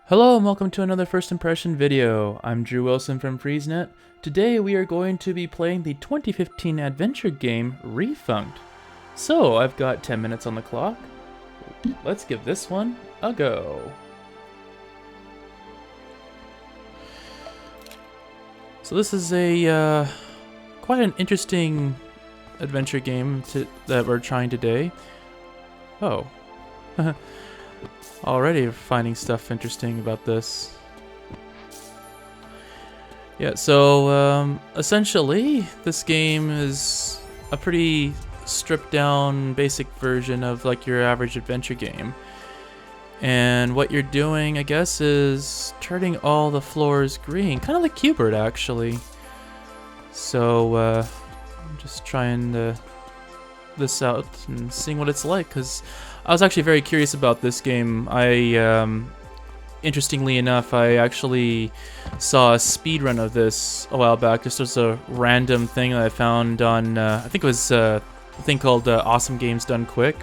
Hello and welcome to another first impression video. I'm Drew Wilson from FreezeNet. Today we are going to be playing the 2015 adventure game Refunct. So I've got 10 minutes on the clock. Let's give this one a go. So this is a quite an interesting adventure game that we're trying today. Oh. Already finding stuff interesting about this. Yeah, so essentially this game is a pretty stripped down basic version of like your average adventure game. And what you're doing, I guess, is turning all the floors green, kind of like Qbert actually. So I'm just trying this out and seeing what it's like, because I was actually very curious about this game. Interestingly enough, I actually saw a speedrun of this a while back. Just as a random thing that I found on, I think it was a thing called Awesome Games Done Quick.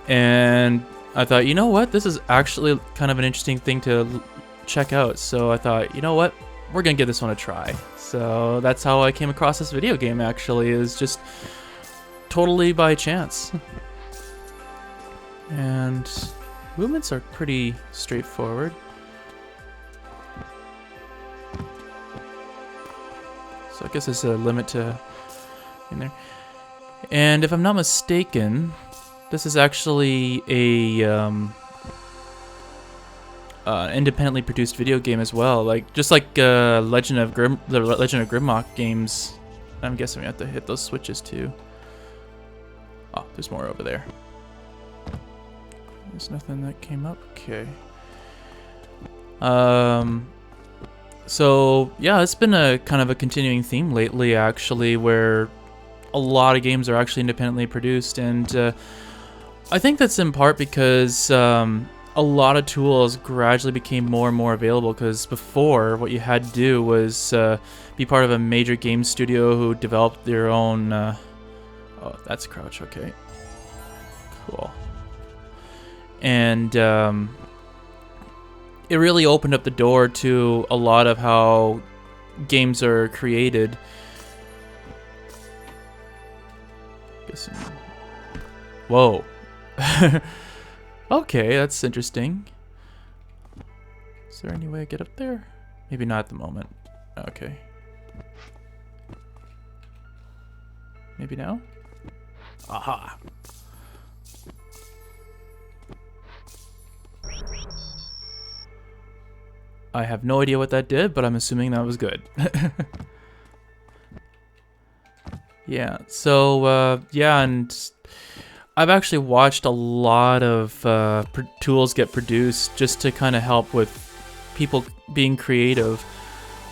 And I thought, you know what, this is actually kind of an interesting thing to check out. So I thought, you know what, we're gonna give this one a try. So that's how I came across this video game, actually, is just totally by chance. And movements are pretty straightforward. So I guess there's a limit to in there. And if I'm not mistaken, this is actually a independently produced video game as well. Like just like the Legend of Grimlock games. I'm guessing we have to hit those switches too. Oh, there's more over there. There's nothing that came up. Okay. So yeah, it's been a kind of a continuing theme lately, actually, where a lot of games are actually independently produced, and I think that's in part because a lot of tools gradually became more and more available. Because before, what you had to do was be part of a major game studio who developed their own. Oh, that's crouch. Okay. Cool. And it really opened up the door to a lot of how games are created. Whoa. Okay, that's interesting. Is there any way I get up there? Maybe not at the moment. Okay. Maybe now? Aha. I have no idea what that did, but I'm assuming that was good. Yeah, so, yeah, and I've actually watched a lot of tools get produced just to kind of help with people being creative,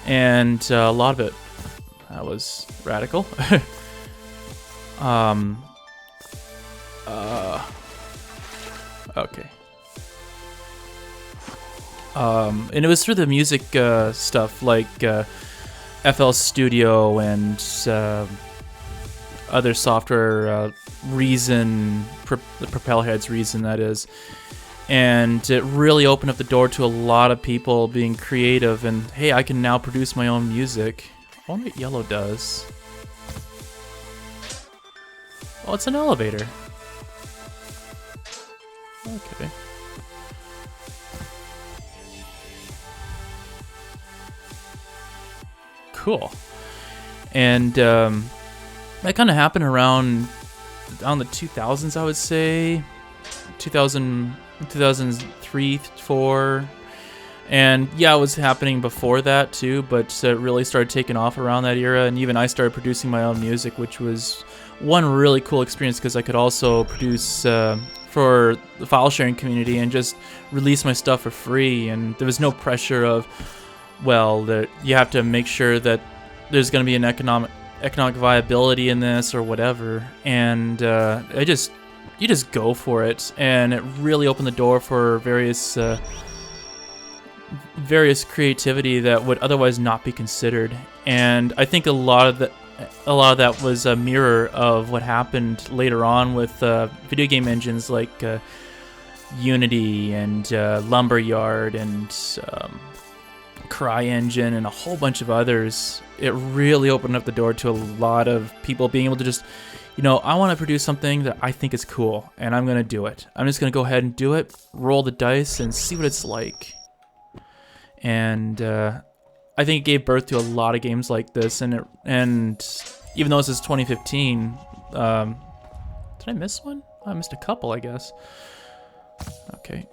and a lot of it, that was radical. Okay. And it was through the music stuff like FL Studio and other software, Reason, the Propel Heads Reason, that is. And it really opened up the door to a lot of people being creative, and hey, I can now produce my own music. I wonder what yellow does. Oh, it's an elevator. Okay. Cool. And that kind of happened around the 2000s, I would say. 2003, 4. And yeah, it was happening before that too, but it really started taking off around that era. And even I started producing my own music, which was one really cool experience because I could also produce for the file sharing community and just release my stuff for free. And there was no pressure of, well, that you have to make sure that there's going to be an economic viability in this or whatever, and you just go for it, and it really opened the door for various creativity that would otherwise not be considered. And I think a lot of that was a mirror of what happened later on with video game engines like Unity and Lumberyard and CryEngine and a whole bunch of others, it really opened up the door to a lot of people being able to just, I want to produce something that I think is cool, and I'm going to do it. I'm just going to go ahead and do it, roll the dice, and see what it's like. And I think it gave birth to a lot of games like this, and even though this is 2015, did I miss one? I missed a couple, I guess. Okay.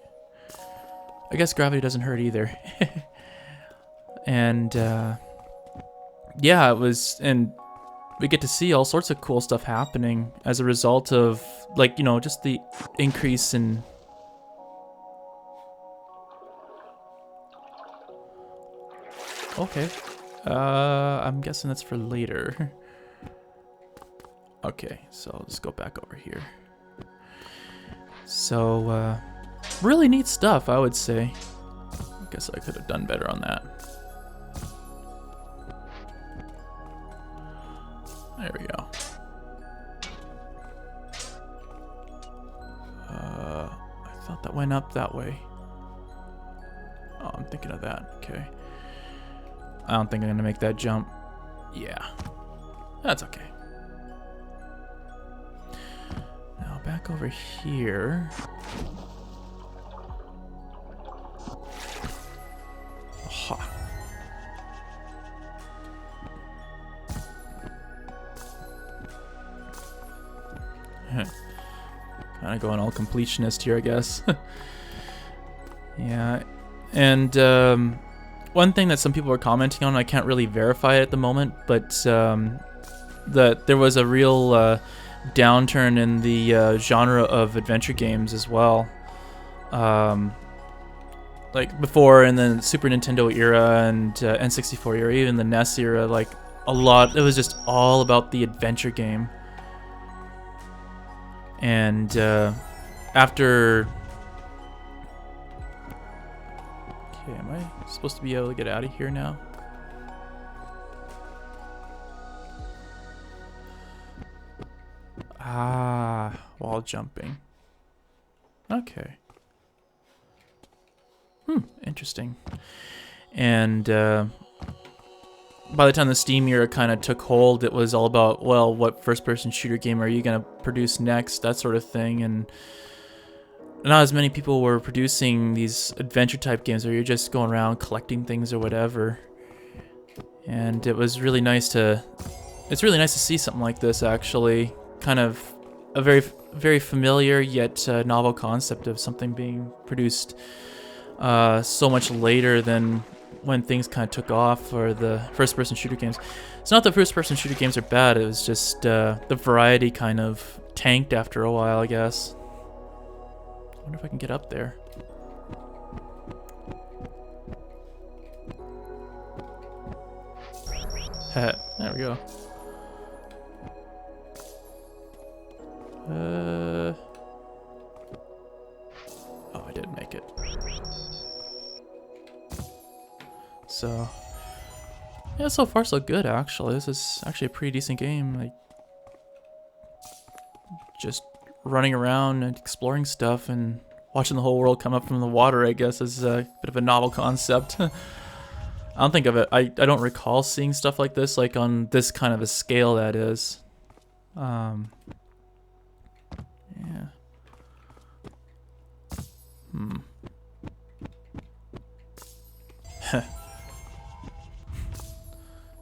I guess gravity doesn't hurt either. And yeah, and we get to see all sorts of cool stuff happening as a result of, like, just the increase in... Okay. I'm guessing that's for later. Okay, so I'll just go back over here. So, really neat stuff, I would say. I guess I could have done better on that. There we go. I thought that went up that way. Oh, I'm thinking of that. Okay. I don't think I'm gonna make that jump. Yeah. That's okay. Now back over here. Aha. Kind of going all completionist here, I guess. Yeah, and one thing that some people are commenting on, I can't really verify it at the moment, but that there was a real downturn in the genre of adventure games as well. Like before in the Super Nintendo era and N64 era, even the NES era, like a lot, it was just all about the adventure game. And after... Okay, am I supposed to be able to get out of here now? Ah, wall jumping. Okay. Interesting. And by the time the Steam era kind of took hold, it was all about, well, what first-person shooter game are you going to produce next, that sort of thing. And not as many people were producing these adventure-type games where you're just going around collecting things or whatever. And it was really nice to... It's really nice to see something like this, actually. Kind of a very, very familiar yet novel concept of something being produced so much later than when things kind of took off for the first-person shooter games. It's not that first-person shooter games are bad, it was just the variety kind of tanked after a while, I guess. I wonder if I can get up there. There we go. Oh, I did make it. So, yeah, so far so good, actually. This is actually a pretty decent game. Like, just running around and exploring stuff and watching the whole world come up from the water, I guess, is a bit of a novel concept. I don't think of it. I don't recall seeing stuff like this, like on this kind of a scale, that is. Yeah.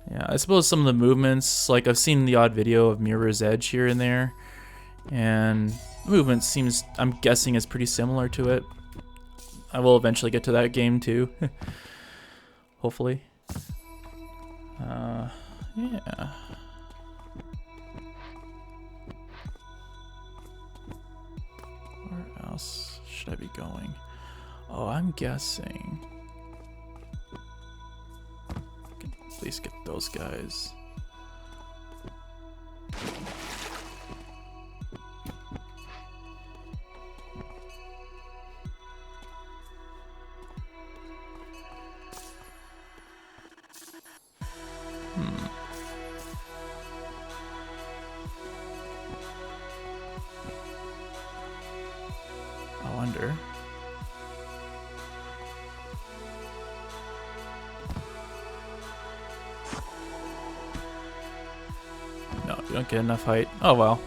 Yeah, I suppose some of the movements, like I've seen the odd video of Mirror's Edge here and there, and the movement seems, I'm guessing, is pretty similar to it. I will eventually get to that game too. Hopefully. Yeah. Where else should I be going? Oh, I'm guessing I can at least get those guys. I wonder. don't get enough height. Oh well.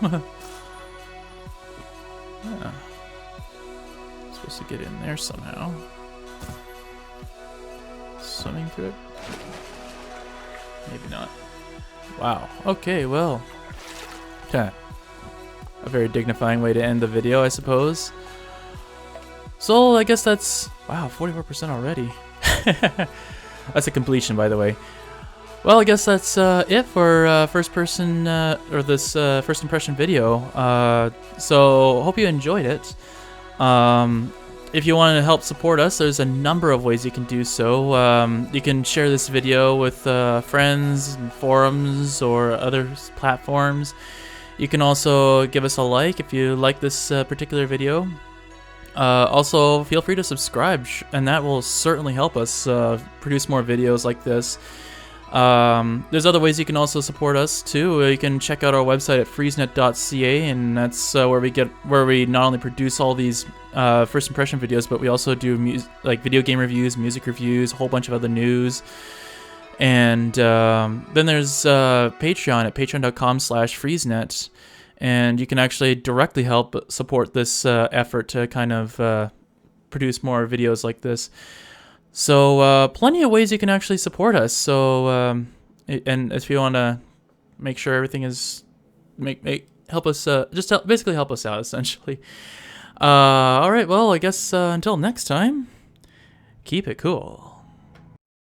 Yeah. Supposed to get in there somehow. Swimming through it? Maybe not. Wow. Okay, well. Okay. A very dignifying way to end the video, I suppose. So, I guess that's... Wow, 44% already. That's a completion, by the way. Well, I guess that's it for first person, or this first impression video. So, hope you enjoyed it. If you want to help support us, there's a number of ways you can do so. You can share this video with friends, and forums, or other platforms. You can also give us a like if you like this particular video. Also, feel free to subscribe, and that will certainly help us produce more videos like this. There's other ways you can also support us too. You can check out our website at freezenet.ca, and that's where we not only produce all these first impression videos, but we also do like video game reviews, music reviews, a whole bunch of other news. And then there's Patreon at patreon.com/freezenet, and you can actually directly help support this effort to kind of produce more videos like this. So plenty of ways you can actually support us. So and if you want to make sure everything is help us basically help us out essentially. All right, well, I guess until next time, keep it cool.